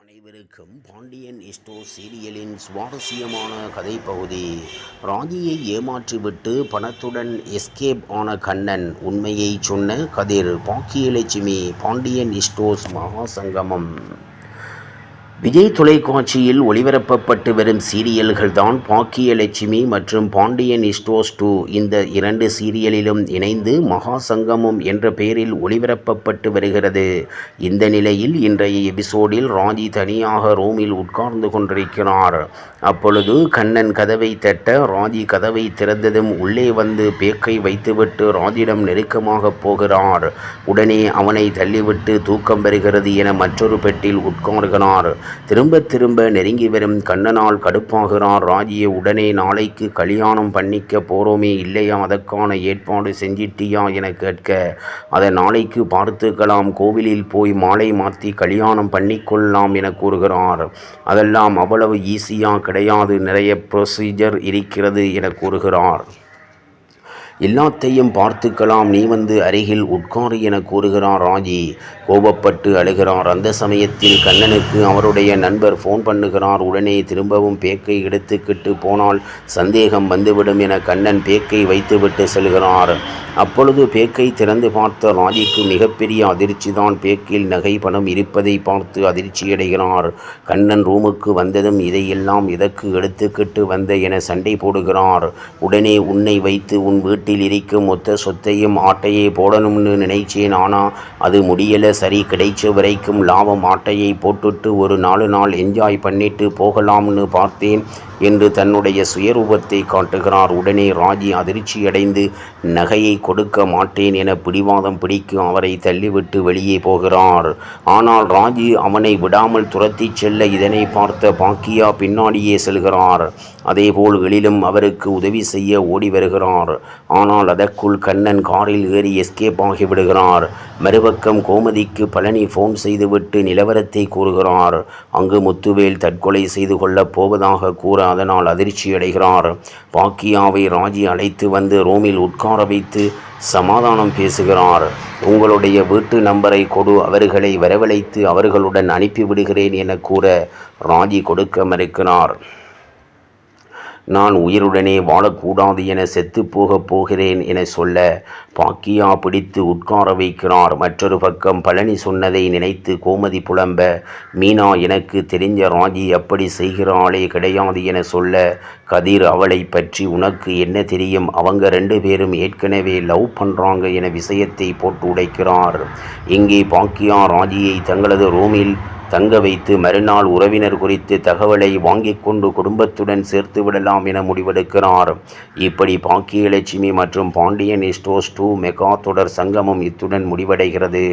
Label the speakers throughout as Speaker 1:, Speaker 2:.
Speaker 1: அனைவருக்கும் பாண்டியன் ஸ்டோர்ஸ் சீரியலின் சுவாரஸ்யமான கதைப்பகுதி. ராஜியை ஏமாற்றிவிட்டு பணத்துடன் எஸ்கேப் ஆன கண்ணன், உண்மையை சொன்ன கதிர், பாக்கியலட்சுமி, பாண்டியன் ஸ்டோர்ஸ் மகா சங்கமம். விஜய் தொலைக்காட்சியில் ஒளிபரப்பப்பட்டு வரும் சீரியல்கள் தான் பாக்கியலட்சுமி மற்றும் பாண்டியன் ஸ்டோர்ஸ் 2. இந்த இரண்டு சீரியலிலும் இணைந்து மகா சங்கமம் என்ற பெயரில் ஒளிபரப்பப்பட்டு வருகிறது. இந்த நிலையில் இன்றைய எபிசோடில் ராஜி தனியாக ரூமில் உட்கார்ந்து கொண்டிருக்கிறார். அப்பொழுது கண்ணன் கதவை தட்ட, ராஜி கதவை திறந்ததும் உள்ளே வந்து பேக்கை வைத்துவிட்டு ராஜிடம் நெருக்கமாக போகிறார். உடனே அவனை தள்ளிவிட்டு தூக்கம் வருகிறது என மற்றொரு பெட்டில் உட்கார்கிறார். திரும்ப நெருங்கி வரும் கண்ணனால் கடுப்பாகிறார். ராஜியை உடனே நாளைக்கு கல்யாணம் பண்ணிக்க போறோமே இல்லையா, அதற்கான ஏற்பாடு செஞ்சிட்டியா என கேட்க, அதை நாளைக்கு பார்த்துக்கலாம், கோவிலில் போய் மாலை மாற்றி கல்யாணம் பண்ணிக்கொள்ளலாம் என கூறுகிறார். அதெல்லாம் அவ்வளவு ஈஸியாக கிடையாது, நிறைய ப்ரொசீஜர் இருக்கிறது என கூறுகிறார். எல்லாத்தையும் பார்த்துக்கலாம், நீ வந்து அருகில் உட்காரு என கூறுகிறார் ராஜி. கோபப்பட்டு அழுகிறார். அந்த சமயத்தில் கண்ணனுக்கு அவருடைய நண்பர் ஃபோன் பண்ணுகிறார். உடனே திரும்பவும் பேக்கை எடுத்துக்கிட்டு போனால் சந்தேகம் வந்துவிடும் என கண்ணன் பேக்கை வைத்துவிட்டு செல்கிறார். அப்பொழுது பேக்கை திறந்து பார்த்த ராஜிக்கு மிகப்பெரிய அதிர்ச்சி தான். பேக்கில் நகை பணம் இருப்பதை பார்த்து அதிர்ச்சியடைகிறார். கண்ணன் ரூமுக்கு வந்ததும் இதையெல்லாம் எதற்கு எடுத்துக்கிட்டு வந்த என சண்டை போடுகிறார். உடனே உன்னை வைத்து உன் வீட்டில் இருக்கும் மொத்த சொத்தையும் ஆட்டையை போடணும்னு நினைச்சேன், ஆனால் அது முடியலை, சரி கிடைச்ச வரைக்கும் லாபம் ஆட்டையை போட்டுட்டு ஒரு 4 நாள் என்ஜாய் பண்ணிட்டு போகலாம்னு பார்த்தேன் என்று தன்னுடைய சுயரூபத்தை காட்டுகிறார். உடனே ராஜி அதிர்ச்சியடைந்து நகையை கொடுக்க மாட்டேன் என பிடிவாதம் பிடிக்க அவரை தள்ளிவிட்டு வெளியே போகிறார். ஆனால் ராஜி அவனை விடாமல் துரத்தி செல்ல இதனை பார்த்த பாக்கியா பின்னாடியே செல்கிறார். அதேபோல் எழிலும் அவருக்கு உதவி செய்ய ஓடி வருகிறார். ஆனால் அதற்குள் கண்ணன் காரில் ஏறி எஸ்கேப் ஆகிவிடுகிறார். மறுபக்கம் கோமதிக்கு பழனி ஃபோன் செய்துவிட்டு நிலவரத்தை கூறுகிறார். அங்கு முத்துவேல் தற்கொலை செய்து கொள்ளப் போவதாக கூற அதனால் அதிர்ச்சியடைகிறார். பாக்கியாவை ராஜி அழைத்து வந்து ரூமில் உட்கார வைத்து சமாதானம் பேசுகிறார். உங்களுடைய வீட்டு நம்பரை கொடு, அவர்களை வரவழைத்து அவர்களுடன் அனுப்பிவிடுகிறேன் என கூற ராஜி கொடுக்க மறுக்கிறார். நான் உயிருடனே வாழக்கூடாது என செத்து போகிறேன் என சொல்ல பாக்கியா பிடித்து உட்கார வைக்கிறார். மற்றொரு பக்கம் பழனி சொன்னதை நினைத்து கோமதி புலம்ப, மீனா எனக்கு தெரிஞ்ச ராஜி அப்படி செய்கிறாளே கிடையாது என சொல்ல, கதிர் அவளை பற்றி உனக்கு என்ன தெரியும், அவங்க 2 பேரும் ஏற்கனவே லவ் பண்ணுறாங்க என விஷயத்தை போட்டு உடைக்கிறார். இங்கே பாக்கியா ராஜியை தங்களது ரூமில் தங்க வைத்து மறுநாள் உறவினர் குறித்து தகவலை வாங்கி கொண்டு குடும்பத்துடன் சேர்த்து விடலாம் என முடிவெடுக்கிறார். இப்படி பாக்கியலட்சுமி மற்றும் பாண்டியன் ஸ்டோர்ஸ் 2 மெகா தொடர் சங்கமம் இத்துடன் முடிவடைகிறது.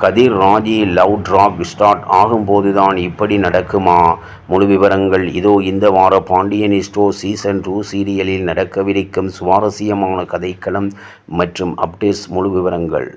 Speaker 1: கதிர் ராஜி லவ் ட்ராக் ஸ்டார்ட் ஆகும்போதுதான் இப்படி நடக்குமா? முழு விவரங்கள் இதோ இந்த வார பாண்டியன் ஸ்டோர் சீசன் 2 சீரியலில் நடக்கவிருக்கும் சுவாரஸ்யமான கதைக்களம் மற்றும் அப்டேட்ஸ் முழு விவரங்கள்.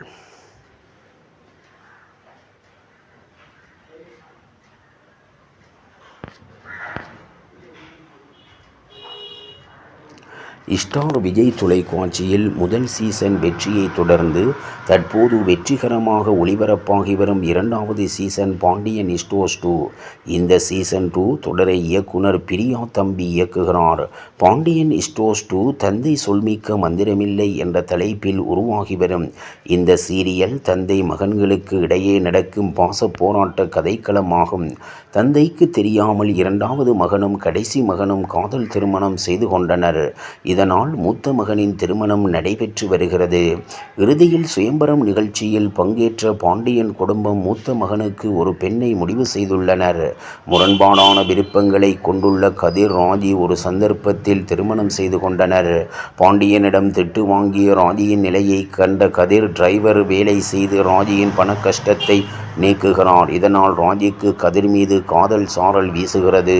Speaker 1: ஸ்டார் விஜய் தொலைக்காட்சியில் முதல் சீசன் வெற்றியை தொடர்ந்து தற்போது வெற்றிகரமாக ஒளிபரப்பாகி வரும் 2வது சீசன் பாண்டியன் ஸ்டோர்ஸ் 2. இந்த சீசன் 2 தொடரை இயக்குனர் பிரியா தம்பி இயக்குகிறார். பாண்டியன் ஸ்டோர்ஸ் 2 தந்தை சொல்மிக்க மந்திரமில்லை என்ற தலைப்பில் உருவாகி வரும் இந்த சீரியல் தந்தை மகன்களுக்கு இடையே நடக்கும் பாச போராட்ட கதைக்களமாகும். தந்தைக்கு தெரியாமல் 2வது மகனும் கடைசி மகனும் காதல் திருமணம் செய்து கொண்டனர். இதனால் மூத்த மகனின் திருமணம் நடைபெற்று வருகிறது. இறுதியில் சுயம்பரம் நிகழ்ச்சியில் பங்கேற்ற பாண்டியன் குடும்பம் மூத்த மகனுக்கு ஒரு பெண்ணை முடிவு செய்துள்ளனர். முரண்பாடான விருப்பங்களை கொண்டுள்ள கதிர் ராஜி ஒரு சந்தர்ப்பத்தில் திருமணம் செய்து கொண்டனர். பாண்டியனிடம் திட்டு வாங்கிய ராஜியின் நிலையை கண்ட கதிர் டிரைவர் வேலை செய்து ராஜியின் பண கஷ்டத்தை நீக்குகிறார். இதனால் ராஜிக்கு கதிர் மீது காதல் சாரல் வீசுகிறது.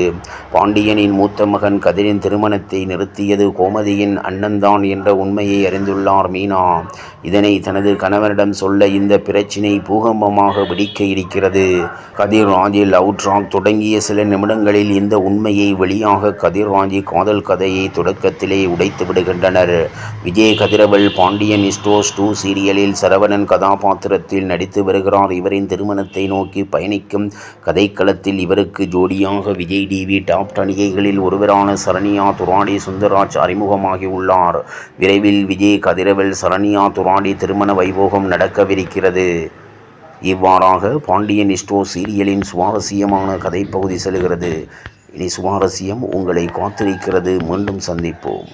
Speaker 1: பாண்டியனின் மூத்த மகன் கதிரின் திருமணத்தை நிறுத்தியது கோமதியின் அண்ணன்தான் என்ற உண்மையை அறிந்துள்ளார் மீனா. இதனை தனது கணவனிடம் சொல்ல இந்த பிரச்சினை பூகம்பமாக வெடிக்க இருக்கிறது. கதிர் ராஜி லவ் ட்ராக் தொடங்கிய சில நிமிடங்களில் இந்த உண்மையை வெளியாக கதிர் ராஜி காதல் கதையை தொடக்கத்திலே உடைத்து விடுகின்றனர். விஜய் கதிரவள் பாண்டியன் ஸ்டோர்ஸ் 2 சீரியலில் சரவணன் கதாபாத்திரத்தில் நடித்து வருகிறார். இவரின் திருமணத்தை நோக்கி பயணிக்கும் கதைக்களத்தில் இவருக்கு ஜோடியாக விஜய் டிவி டாப் நடிகைகளில் ஒருவரான சரண்யா துராடி சுந்தர்ராஜ் அறிமுகமாகி உள்ளார். விரைவில் விஜய் கதிரவல் சரண்யா துராடி திருமண வைபோகம் நடக்கவிருக்கிறது. இவ்வாறாக பாண்டியன் ஸ்டோர் சீரியலின் சுவாரஸ்யமான கதைப்பகுதி செல்கிறது. இனி சுவாரஸ்யம் உங்களை காத்திருக்கிறது. மீண்டும் சந்திப்போம்.